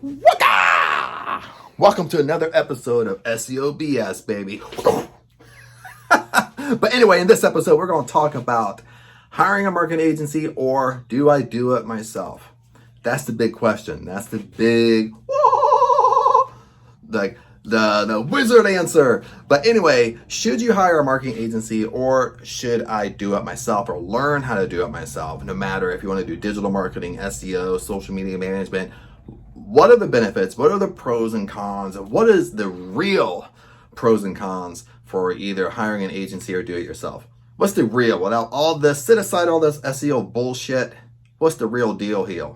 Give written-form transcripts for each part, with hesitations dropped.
Waka! Welcome to another episode of SEO BS, baby. But anyway, in this episode, we're going to talk about hiring a marketing agency or do I do it myself? That's the big question. That's the big, like the wizard answer. But anyway, should you hire a marketing agency or should I do it myself or learn how to do it myself? No matter if you want to do digital marketing, SEO, social media management, what are the benefits? What are the pros and cons? And what is the real pros and cons for either hiring an agency or do it yourself? What's the real? Without all this, set aside all this SEO bullshit. What's the real deal here?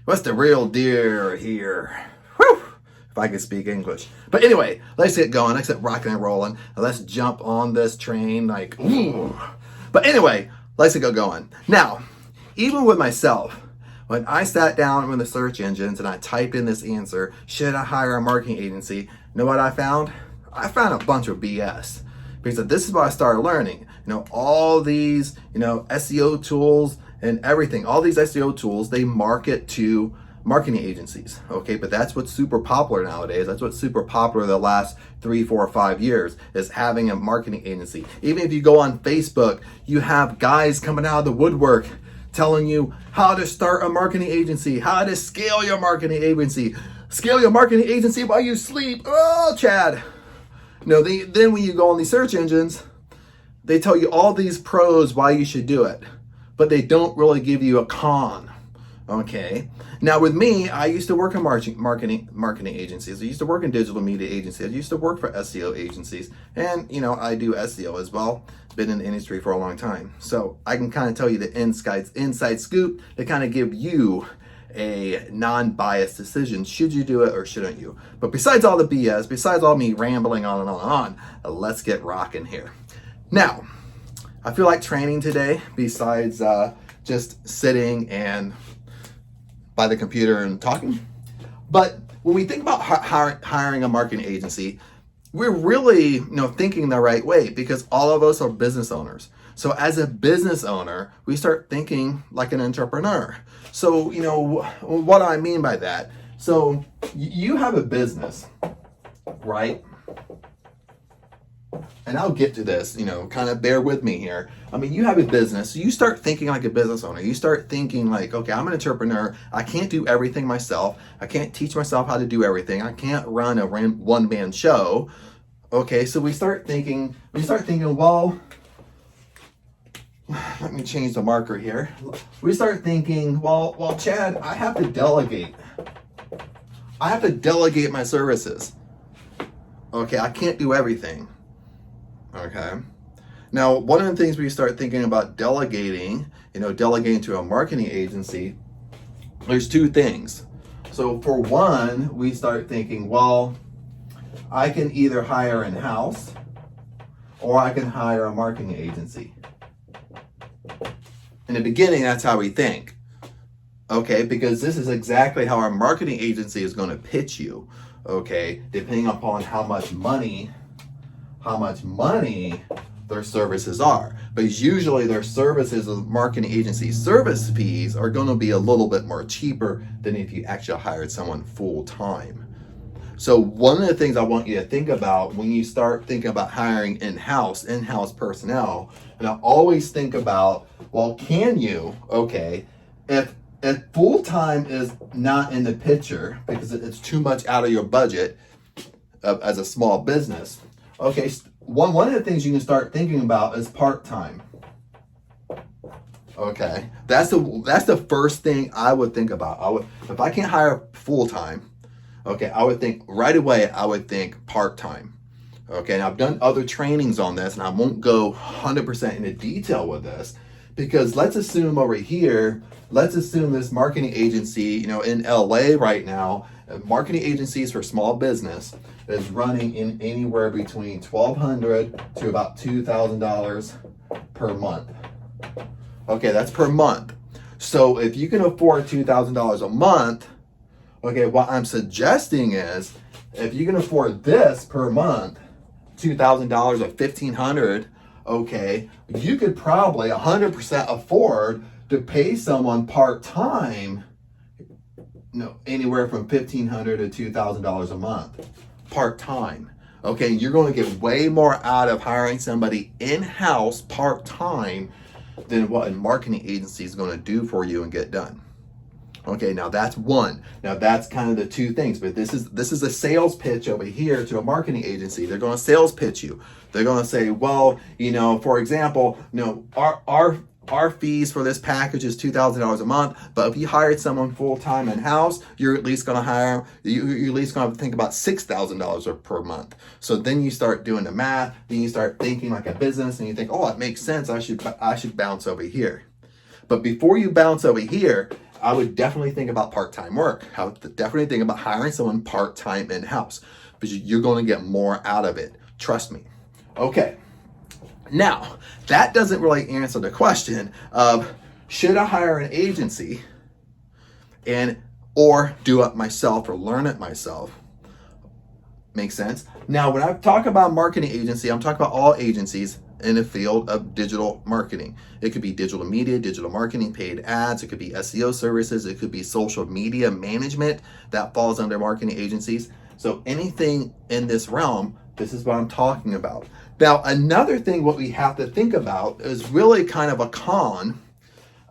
What's the real deal here? Whew! If I could speak English. But anyway, let's get going. Let's get rocking and rolling. And let's jump on this train like, ooh. But anyway, let's get going. Now, even with myself, when I sat down with the search engines and I typed in this answer, should I hire a marketing agency? You know what I found? I found a bunch of BS. Because this is what I started learning. All these, SEO tools and everything, all these SEO tools, they market to marketing agencies. Okay, but that's what's super popular nowadays. That's what's super popular the last 3, 4, 5 years is having a marketing agency. Even if you go on Facebook, you have guys coming out of the woodwork telling you how to start a marketing agency, how to scale your marketing agency. Scale your marketing agency while you sleep. Oh, Chad. Then when you go on these search engines, they tell you all these pros why you should do it, but they don't really give you a con. Okay. Now with me, I used to work in marketing agencies. I used to work in digital media agencies. I used to work for SEO agencies, and I do SEO as well. Been in the industry for a long time, so I can kind of tell you the inside scoop to kind of give you a non-biased decision. Should you do it or shouldn't you? But besides all the BS, besides all me rambling on and on, let's get rocking here. Now, I feel like training today, besides just sitting and by the computer and talking. But when we think about hiring a marketing agency, we're really thinking the right way because all of us are business owners. So as a business owner, we start thinking like an entrepreneur. So, what do I mean by that? So you have a business, right? And I'll get to this, kind of bear with me here. I mean, you have a business, so you start thinking like a business owner. You start thinking like, okay, I'm an entrepreneur. I can't do everything myself. I can't teach myself how to do everything. I can't run a one-man show. Okay, so we start thinking, well, let me change the marker here. We start thinking, well, Chad, I have to delegate. I have to delegate my services. Okay, I can't do everything. Okay. Now, one of the things we start thinking about delegating to a marketing agency, there's two things. So for one, we start thinking, well, I can either hire in-house or I can hire a marketing agency. In the beginning, that's how we think. Okay, because this is exactly how our marketing agency is going to pitch you. Okay, depending upon how much money their services are. But usually their services, the marketing agency service fees are going to be a little bit more cheaper than if you actually hired someone full time. So one of the things I want you to think about when you start thinking about hiring in-house personnel, and I always think about, well, can you, okay, if full-time is not in the picture because it's too much out of your budget as a small business, okay, one of the things you can start thinking about is part-time. Okay, that's the first thing I would think about. If I can't hire full-time, okay, I would think right away, part-time. Okay, and I've done other trainings on this, and I won't go 100% into detail with this, because let's assume this marketing agency, in LA right now, marketing agencies for small business is running in anywhere between $1,200 to about $2,000 per month. Okay, that's per month. So if you can afford $2,000 a month, okay, what I'm suggesting is if you can afford this per month, $2,000 or $1,500, okay, you could probably 100% afford to pay someone part-time anywhere from $1,500 to $2,000 a month, part-time. Okay, you're going to get way more out of hiring somebody in-house part-time than what a marketing agency is going to do for you and get done. Okay, now that's one. Now that's kind of the two things, but this is a sales pitch over here to a marketing agency. They're going to sales pitch you. They're going to say, well, for example, our fees for this package is $2,000 a month, but if you hired someone full-time in-house, you're at least going to you're at least going to think about $6,000 per month. So then you start doing the math, then you start thinking like a business, and you think, oh, it makes sense. I should bounce over here. But before you bounce over here, I would definitely think about part-time work. I would definitely think about hiring someone part-time in-house, because you're going to get more out of it. Trust me. Okay. Now, that doesn't really answer the question of should I hire an agency or do it myself or learn it myself? Makes sense? Now, when I talk about marketing agency, I'm talking about all agencies in the field of digital marketing. It could be digital media, digital marketing, paid ads. It could be SEO services. It could be social media management that falls under marketing agencies. So anything in this realm, this is what I'm talking about. Now, another thing what we have to think about is really kind of a con.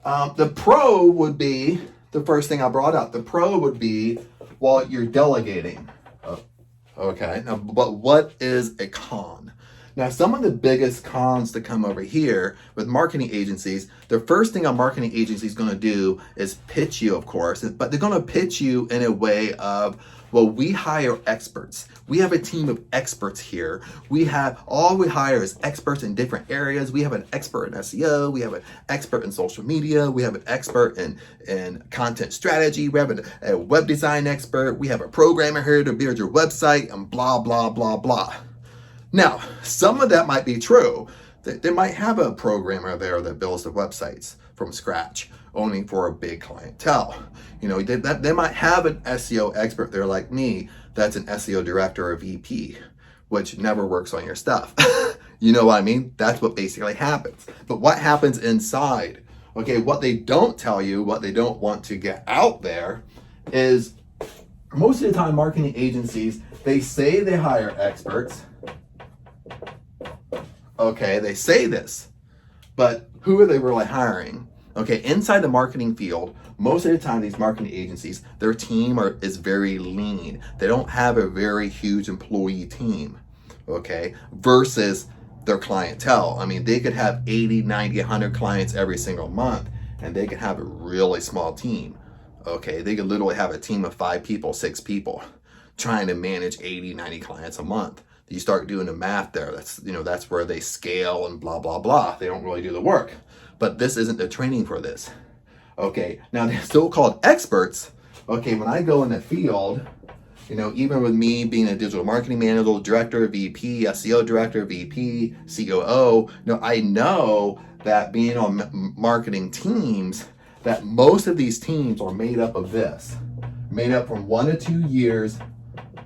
The pro would be, the first thing I brought up, the pro would be, well, you're delegating. Okay, now, but what is a con? Now, some of the biggest cons to come over here with marketing agencies, the first thing a marketing agency is going to do is pitch you, of course, but they're going to pitch you in a way of, well, we hire experts. We have a team of experts here. All we hire is experts in different areas. We have an expert in SEO. We have an expert in social media. We have an expert in content strategy. We have a web design expert. We have a programmer here to build your website and blah, blah, blah, blah. Now, some of that might be true. They might have a programmer there that builds the websites from scratch, only for a big clientele. They might have an SEO expert there like me that's an SEO director or VP, which never works on your stuff. You know what I mean? That's what basically happens. But what happens inside? Okay, what they don't tell you, what they don't want to get out there is most of the time marketing agencies, they say they hire experts. Okay, they say this, but who are they really hiring? Okay, inside the marketing field, most of the time these marketing agencies, their team is very lean. They don't have a very huge employee team, okay, versus their clientele. I mean, they could have 80, 90, 100 clients every single month, and they could have a really small team, okay? They could literally have a team of 5 people, 6 people trying to manage 80, 90 clients a month. You start doing the math there. That's where they scale and blah, blah, blah. They don't really do the work. But this isn't the training for this. Okay, now the so-called experts, okay, when I go in the field, even with me being a digital marketing manager, director, VP, SEO director, VP, COO, I know that being on marketing teams, that most of these teams are made up of this, made up from 1 to 2 years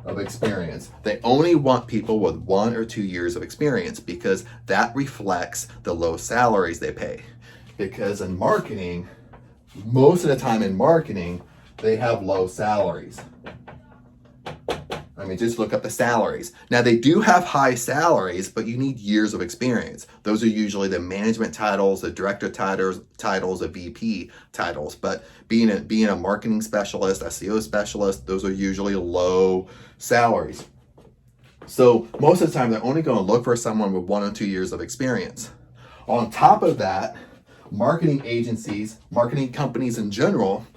of experience. They only want people with 1 or 2 years of experience because that reflects the low salaries they pay. Because in marketing, most of the time in marketing, they have low salaries. I mean, just look up the salaries. Now, they do have high salaries, but you need years of experience. Those are usually the management titles, the director titles, the VP titles. But being a marketing specialist, SEO specialist, those are usually low salaries. So most of the time, they're only going to look for someone with 1 or 2 years of experience. On top of that, marketing agencies, marketing companies in general,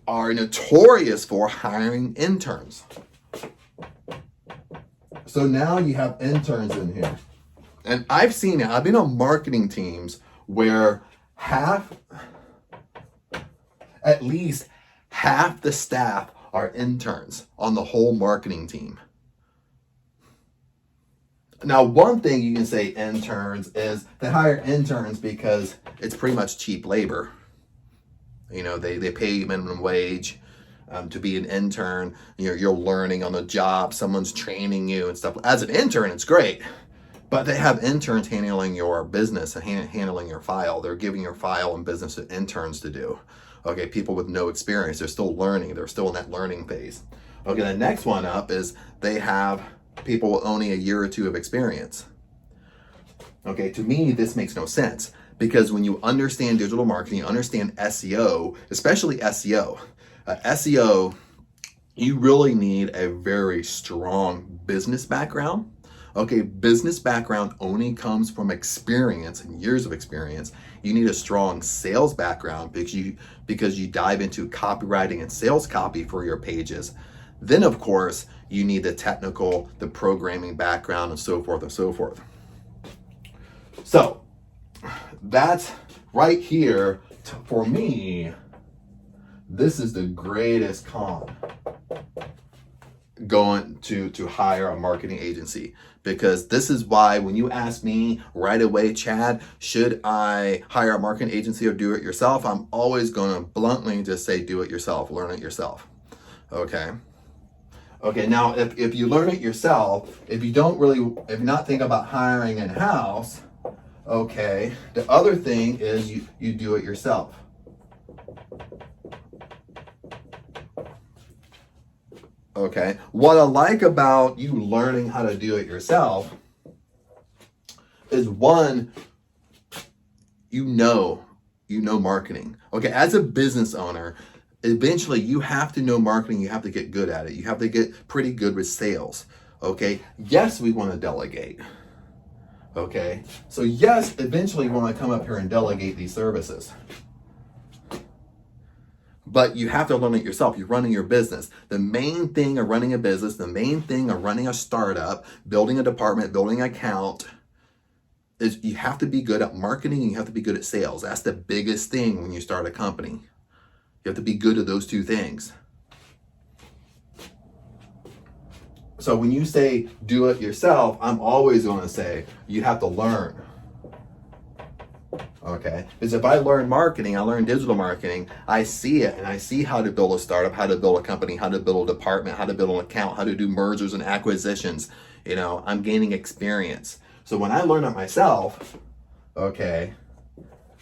are notorious for hiring interns. So now you have interns in here. And I've seen it. I've been on marketing teams where at least half the staff are interns on the whole marketing team. Now, one thing you can say interns is they hire interns because it's pretty much cheap labor. They pay minimum wage. To be an intern, you're learning on the job, someone's training you and stuff. As an intern, it's great, but they have interns handling your business and handling your file. They're giving your file and business to interns to do. Okay, people with no experience, they're still learning. They're still in that learning phase. Okay, the next one up is they have people with only a year or two of experience. Okay, to me, this makes no sense because when you understand digital marketing, you understand SEO, especially SEO. SEO, you really need a very strong business background. Okay, business background only comes from experience and years of experience. You need a strong sales background because you dive into copywriting and sales copy for your pages. Then, of course, you need the technical, the programming background, and so forth and so forth. So that's right here, for me, this is the greatest con going to hire a marketing agency, because this is why when you ask me right away, Chad, should I hire a marketing agency or do it yourself? I'm always going to bluntly just say do it yourself, learn it yourself. Okay, now if you learn it yourself, if you're not thinking about hiring in-house, okay, the other thing is you do it yourself. Okay, what I like about you learning how to do it yourself is, one, you know marketing. Okay, as a business owner, eventually you have to know marketing, you have to get good at it. You have to get pretty good with sales. Okay, yes, we want to delegate. Okay, so yes, eventually we want to come up here and delegate these services. But you have to learn it yourself. You're running your business. The main thing of running a business, the main thing of running a startup, building a department, building an account, is you have to be good at marketing and you have to be good at sales. That's the biggest thing when you start a company. You have to be good at those two things. So when you say do it yourself, I'm always going to say you have to learn. Okay, because if I learn marketing, I learn digital marketing, I see it and I see how to build a startup, how to build a company, how to build a department, how to build an account, how to do mergers and acquisitions. I'm gaining experience. So when I learn it myself, okay,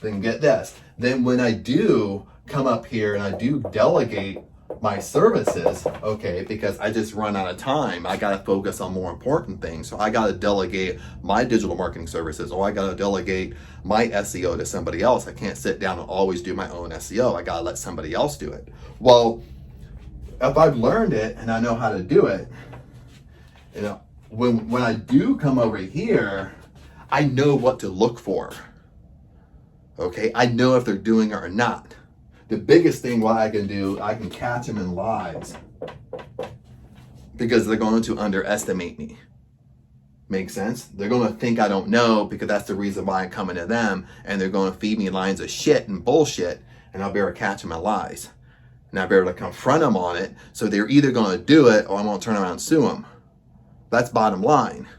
then get this. Then when I do come up here and I do delegate my services, okay, because I just run out of time, I got to focus on more important things. So I got to delegate my digital marketing services, or I got to delegate my SEO to somebody else. I can't sit down and always do my own SEO. I got to let somebody else do it. Well, if I've learned it and I know how to do it, when I do come over here, I know what to look for. Okay, I know if they're doing it or not. The biggest thing what I can do, I can catch them in lies because they're going to underestimate me. Make sense? They're going to think I don't know because that's the reason why I'm coming to them, and they're going to feed me lines of shit and bullshit, and I'll be able to catch them in lies. And I'll be able to confront them on it, so they're either going to do it or I'm going to turn around and sue them. That's bottom line.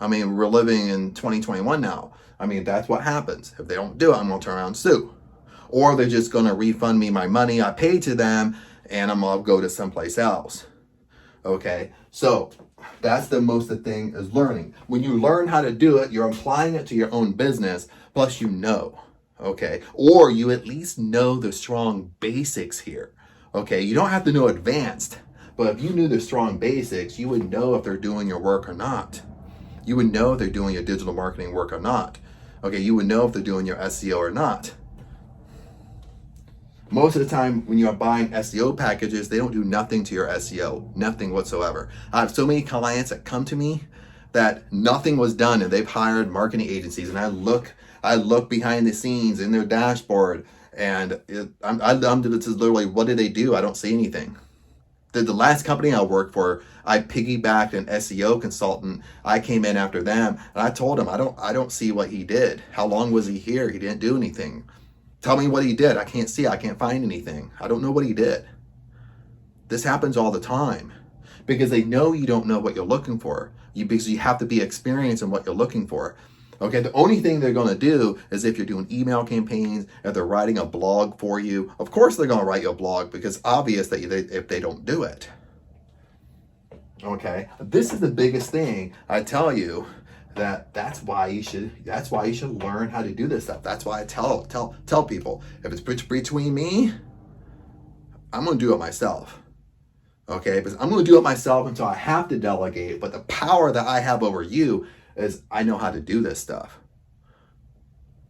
I mean, we're living in 2021 now. I mean, that's what happens. If they don't do it, I'm going to turn around and sue. Or they're just going to refund me my money I paid to them and I'm going to go to someplace else. Okay, so that's the most the thing is learning. When you learn how to do it, you're applying it to your own business, plus okay? Or you at least know the strong basics here, okay? You don't have to know advanced, but if you knew the strong basics, you would know if they're doing your work or not. You would know if they're doing your digital marketing work or not. Okay, you would know if they're doing your SEO or not. Most of the time when you're buying SEO packages, they don't do nothing to your SEO, nothing whatsoever. I have so many clients that come to me that nothing was done and they've hired marketing agencies, and I look behind the scenes in their dashboard and I'm this is literally, what did they do? I don't see anything. The last company I worked for, I piggybacked an SEO consultant. I came in after them and I told him, I don't see what he did. How long was he here? He didn't do anything. Tell me what he did. I can't see. I can't find anything. I don't know what he did. This happens all the time because they know you don't know what you're looking for. Because you have to be experienced in what you're looking for. Okay, the only thing they're going to do is if you're doing email campaigns, if they're writing a blog for you, of course they're going to write you a blog because obvious that if they don't do it. Okay, this is the biggest thing I tell you that's why you should learn how to do this stuff. That's why I tell people, if it's between me, I'm going to do it myself. Okay, because I'm going to do it myself until I have to delegate. But the power that I have over you is I know how to do this stuff.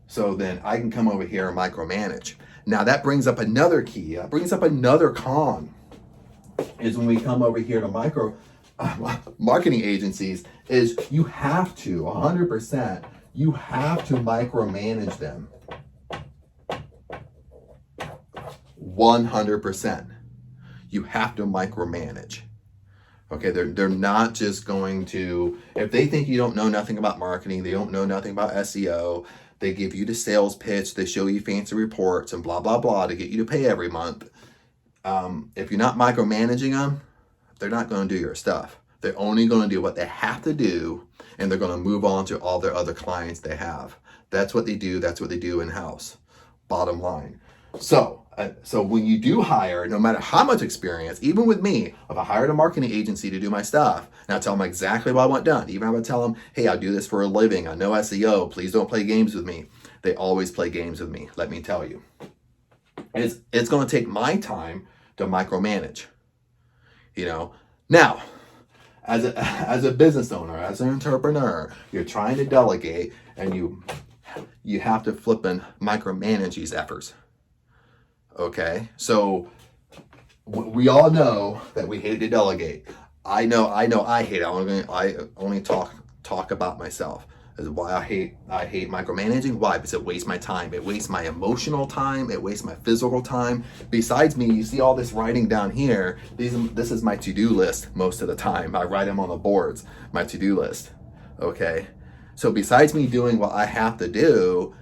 So then I can come over here and micromanage. Now that brings up another key. That brings up another con. Is when we come over here to marketing agencies, is you have to 100%. You have to micromanage them. 100%. You have to micromanage. Okay, they're not just going to, if they think you don't know nothing about marketing, they don't know nothing about SEO, they give you the sales pitch, they show you fancy reports and blah, blah, blah to get you to pay every month. If you're not micromanaging them, they're not going to do your stuff. They're only going to do what they have to do, and they're going to move on to all their other clients they have. That's what they do. That's what they do in-house. Bottom line. So when you do hire, no matter how much experience, even with me, if I hired a marketing agency to do my stuff, and I tell them exactly what I want done, even if I tell them, hey, I do this for a living, I know SEO, please don't play games with me. They always play games with me, let me tell you. It's going to take my time to micromanage. Now, as a business owner, as an entrepreneur, you're trying to delegate, and you have to flip and micromanage these efforts. Okay, so we all know that we hate to delegate. I know I hate it. I only talk about myself. That's why I hate micromanaging. Why? Because it wastes my time. It wastes my emotional time. It wastes my physical time. Besides me, you see all this writing down here. This is my to-do list most of the time. I write them on the boards, my to-do list. Okay, so besides me doing what I have to do,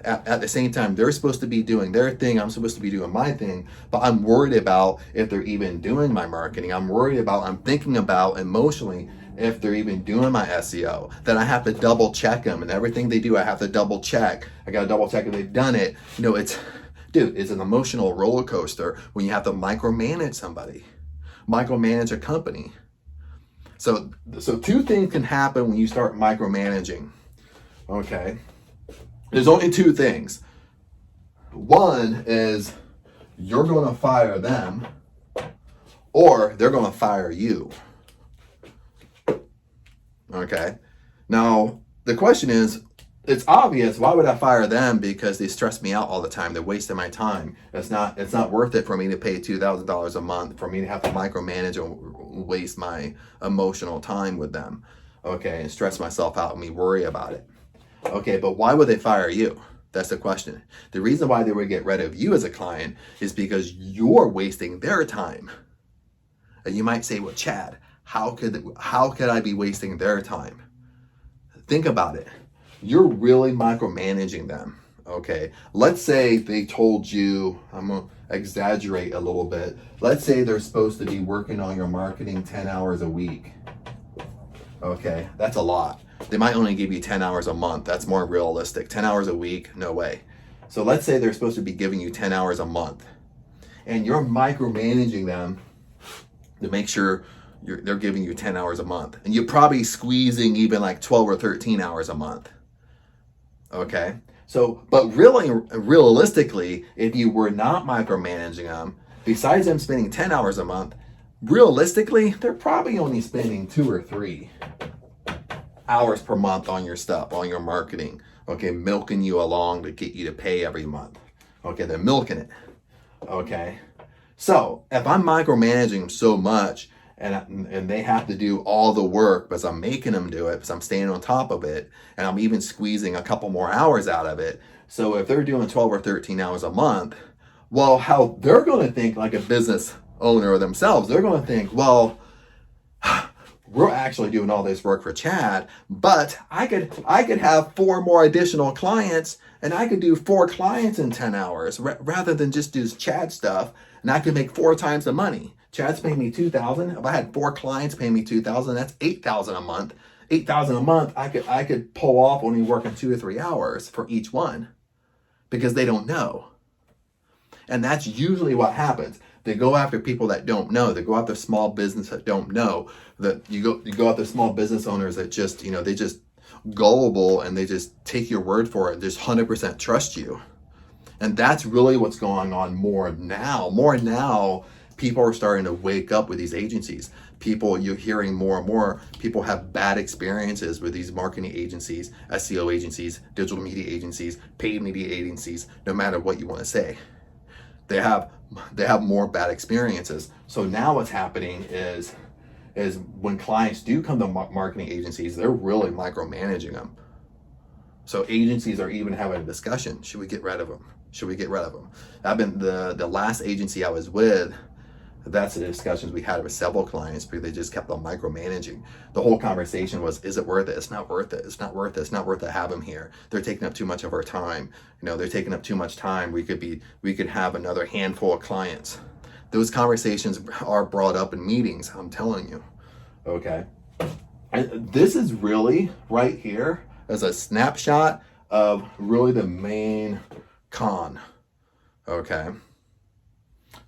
at the same time, they're supposed to be doing their thing. I'm supposed to be doing my thing, but I'm worried about if they're even doing my marketing. I'm thinking about emotionally if they're even doing my SEO. Then I have to double check them, and everything they do, I have to double check. I got to double check if they've done it. It's an emotional roller coaster when you have to micromanage somebody, micromanage a company. So two things can happen when you start micromanaging. Okay. There's only two things. One is you're going to fire them, or they're going to fire you. Okay. Now, the question is, it's obvious. Why would I fire them? Because they stress me out all the time. They're wasting my time. It's not worth it for me to pay $2,000 a month for me to have to micromanage and waste my emotional time with them. Okay. And stress myself out and me worry about it. Okay, but why would they fire you? That's the question. The reason why they would get rid of you as a client is because you're wasting their time. And you might say, well, Chad, how could I be wasting their time? Think about it. You're really micromanaging them. Okay, let's say they told you, I'm going to exaggerate a little bit. Let's say they're supposed to be working on your marketing 10 hours a week. Okay, that's a lot. They might only give you 10 hours a month. That's more realistic. 10 hours a week, no way. So let's say they're supposed to be giving you 10 hours a month, and you're micromanaging them to make sure they're giving you 10 hours a month. And you're probably squeezing even like 12 or 13 hours a month. Okay? So, but really, realistically, if you were not micromanaging them, besides them spending 10 hours a month, realistically, they're probably only spending 2 or 3 hours per month on your stuff, on your marketing. Okay, milking you along to get you to pay every month. Okay, they're milking it. Okay, so if I'm micromanaging them so much and they have to do all the work because I'm making them do it, because I'm staying on top of it, and I'm even squeezing a couple more hours out of it. So if they're doing 12 or 13 hours a month, well, how they're going to think like a business owner themselves, they're going to think, well, we're actually doing all this work for Chad, but I could have 4 more additional clients, and I could do 4 clients in 10 hours rather than just do Chad stuff, and I could make 4 times the money. Chad's paying me $2,000. If I had 4 clients paying me $2,000, that's $8,000 a month. $8,000 a month, I could pull off only working 2 or 3 hours for each one, because they don't know. And that's usually what happens. They go after people that don't know. They go after small business that don't know. That you go after small business owners that just, gullible and they just take your word for it, just 100% trust you. And that's really what's going on more now. More now, people are starting to wake up with these agencies. People, you're hearing more and more, people have bad experiences with these marketing agencies, SEO agencies, digital media agencies, paid media agencies, no matter what you want to say. They have more bad experiences. So now what's happening is when clients do come to marketing agencies, they're really micromanaging them. So agencies are even having a discussion. Should we get rid of them? Should we get rid of them? I've been, the last agency I was with, that's the discussions we had with several clients because they just kept on micromanaging. The whole conversation was, is it worth it? It's not worth it. It's not worth it. It's not worth to have them here. They're taking up too much of our time. You know, they're taking up too much time. We could have another handful of clients. Those conversations are brought up in meetings, I'm telling you. Okay. And this is really right here as a snapshot of really the main con. Okay.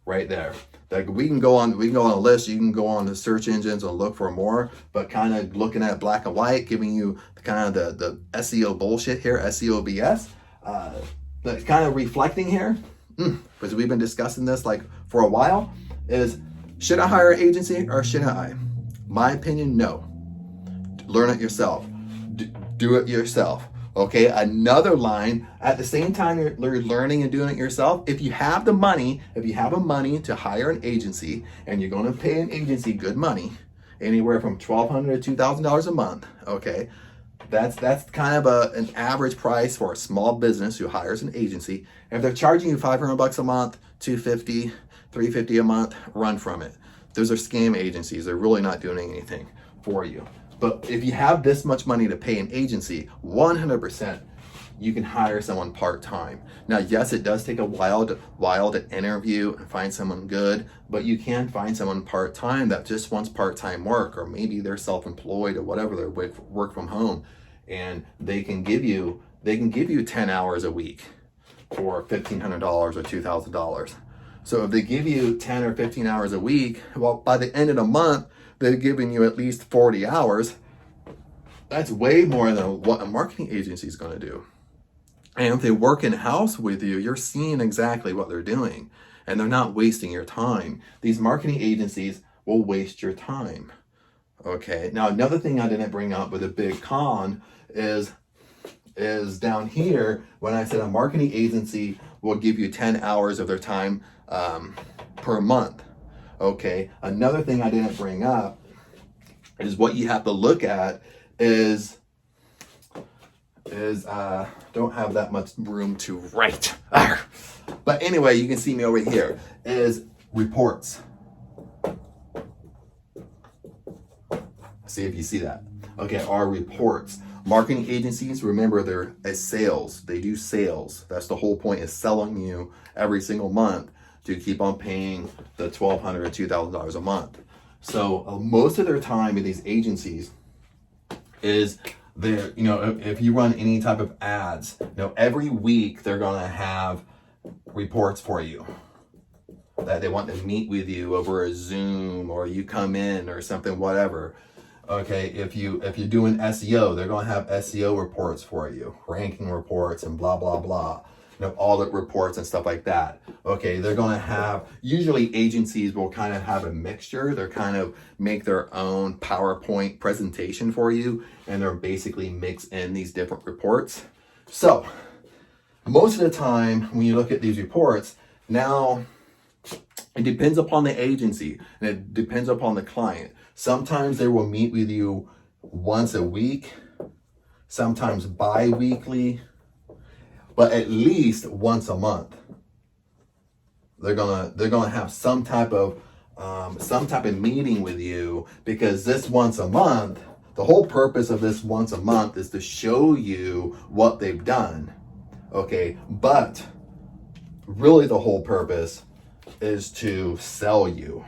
Right there. Like we can go on a list, you can go on the search engines and look for more, but kind of looking at black and white, giving you kind of the SEO bullshit here, SEO BS, but kind of reflecting here, because we've been discussing this like for a while, is should I hire an agency or shouldn't I? My opinion, no. Learn it yourself. Do it yourself. Okay, another line, at the same time you're learning and doing it yourself, if you have the money, to hire an agency and you're going to pay an agency good money, anywhere from $1,200 to $2,000 a month, okay, that's kind of an average price for a small business who hires an agency. If they're charging you $500 a month, $250, $350 a month, run from it. Those are scam agencies. They're really not doing anything for you. But if you have this much money to pay an agency, 100%, you can hire someone part-time. Now, yes, it does take a while to interview and find someone good, but you can find someone part-time that just wants part-time work, or maybe they're self-employed or whatever, they're work from home, and they can give you 10 hours a week for $1,500 or $2,000. So if they give you 10 or 15 hours a week, well, by the end of the month, they're giving you at least 40 hours. That's way more than what a marketing agency is going to do. And if they work in-house with you, you're seeing exactly what they're doing. And they're not wasting your time. These marketing agencies will waste your time. Okay. Now, another thing I didn't bring up with a big con is down here when I said a marketing agency will give you 10 hours of their time per month. Okay, another thing I didn't bring up is what you have to look at is don't have that much room to write. But anyway, you can see me over here, is reports. See if you see that. Okay, our reports. Marketing agencies, remember, they're a sales. They do sales. That's the whole point, is selling you every single month to keep on paying the $1,200 or $2,000 a month. So most of their time in these agencies is they're, you know, if you run any type of ads, you know, every week they're gonna have reports for you that they want to meet with you over a Zoom, or you come in or something, whatever. Okay, if you're doing SEO, they're gonna have SEO reports for you, ranking reports and blah, blah, blah. You know, audit reports and stuff like that. Okay, they're gonna have, usually agencies will kind of have a mixture. They're kind of make their own PowerPoint presentation for you, and they're basically mix in these different reports. So most of the time when you look at these reports, now it depends upon the agency and it depends upon the client. Sometimes they will meet with you once a week, sometimes bi-weekly, but at least once a month. They're gonna have some type of meeting with you, because this once a month, the whole purpose of this once a month is to show you what they've done. Okay, but really the whole purpose is to sell you.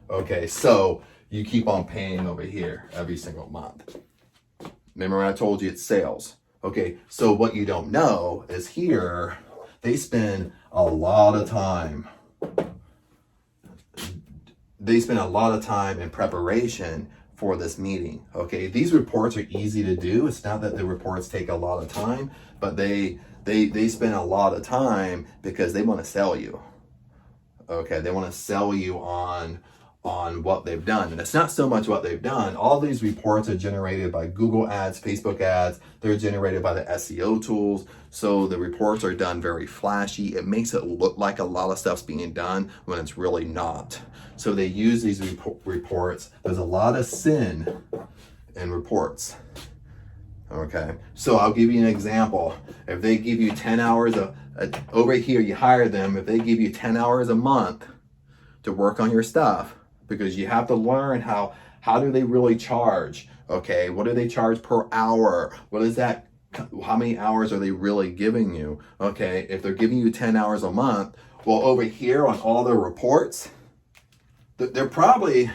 Okay, so you keep on paying over here every single month. Remember when I told you it's sales? Okay, so what you don't know is here, they spend a lot of time. They spend a lot of time in preparation for this meeting. Okay, these reports are easy to do. It's not that the reports take a lot of time, but they spend a lot of time because they want to sell you. Okay, they want to sell you on what they've done. And it's not so much what they've done. All these reports are generated by Google ads, Facebook ads. They're generated by the SEO tools. So the reports are done very flashy. It makes it look like a lot of stuff's being done when it's really not. So they use these reports. There's a lot of sin in reports. Okay, so I'll give you an example. If they give you 10 hours over here, you hire them. If they give you 10 hours a month to work on your stuff, because you have to learn how do they really charge? Okay, what do they charge per hour? What is that? How many hours are they really giving you? Okay, if they're giving you 10 hours a month, well, over here on all their reports, they're probably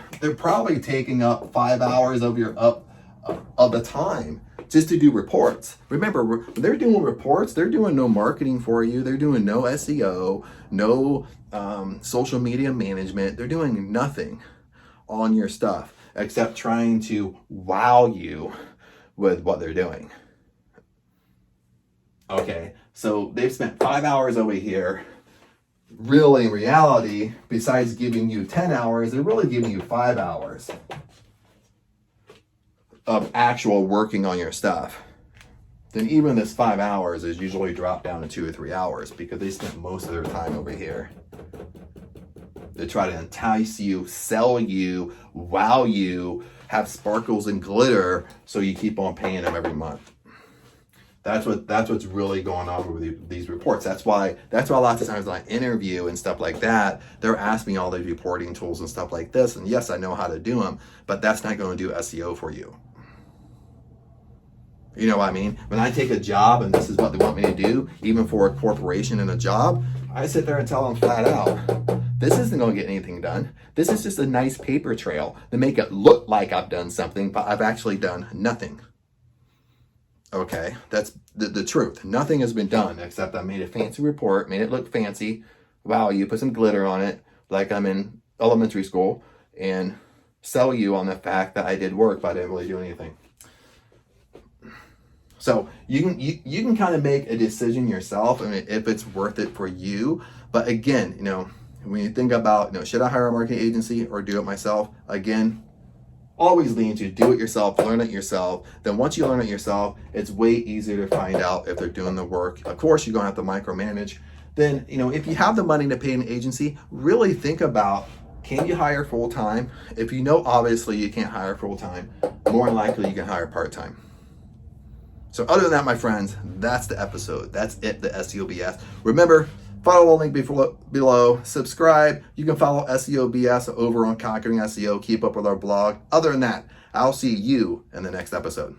taking up 5 hours of your of the time just to do reports. Remember, when they're doing reports, they're doing no marketing for you. They're doing no SEO, no social media management. They're doing nothing on your stuff except trying to wow you with what they're doing. Okay, so they've spent 5 hours over here. Really, in reality, besides giving you 10 hours, they're really giving you 5 hours of actual working on your stuff. Then even this 5 hours is usually dropped down to 2 or 3 hours because they spent most of their time over here. They try to entice you, sell you, wow you, have sparkles and glitter, so you keep on paying them every month. That's what's really going on with these reports. That's why lots of times when I interview and stuff like that, they're asking me all these reporting tools and stuff like this. And yes, I know how to do them, but that's not going to do SEO for you. You know what I mean? When I take a job and this is what they want me to do, even for a corporation and a job, I sit there and tell them flat out, this isn't going to get anything done. This is just a nice paper trail to make it look like I've done something, but I've actually done nothing. Okay, that's the truth. Nothing has been done except I made a fancy report, made it look fancy. Wow, you put some glitter on it like I'm in elementary school and sell you on the fact that I did work, but I didn't really do anything. So you can kind of make a decision yourself, I mean, if it's worth it for you. But again, when you think about, should I hire a marketing agency or do it myself? Again, always lean to do it yourself, learn it yourself. Then once you learn it yourself, it's way easier to find out if they're doing the work. Of course, you're going to have to micromanage. Then, if you have the money to pay an agency, really think about, can you hire full-time? If you know, obviously, you can't hire full-time, more than likely you can hire part-time. So other than that, my friends, that's the episode. That's it, the SEO BS. Remember, follow the link below, subscribe. You can follow SEO BS over on Conquering SEO. Keep up with our blog. Other than that, I'll see you in the next episode.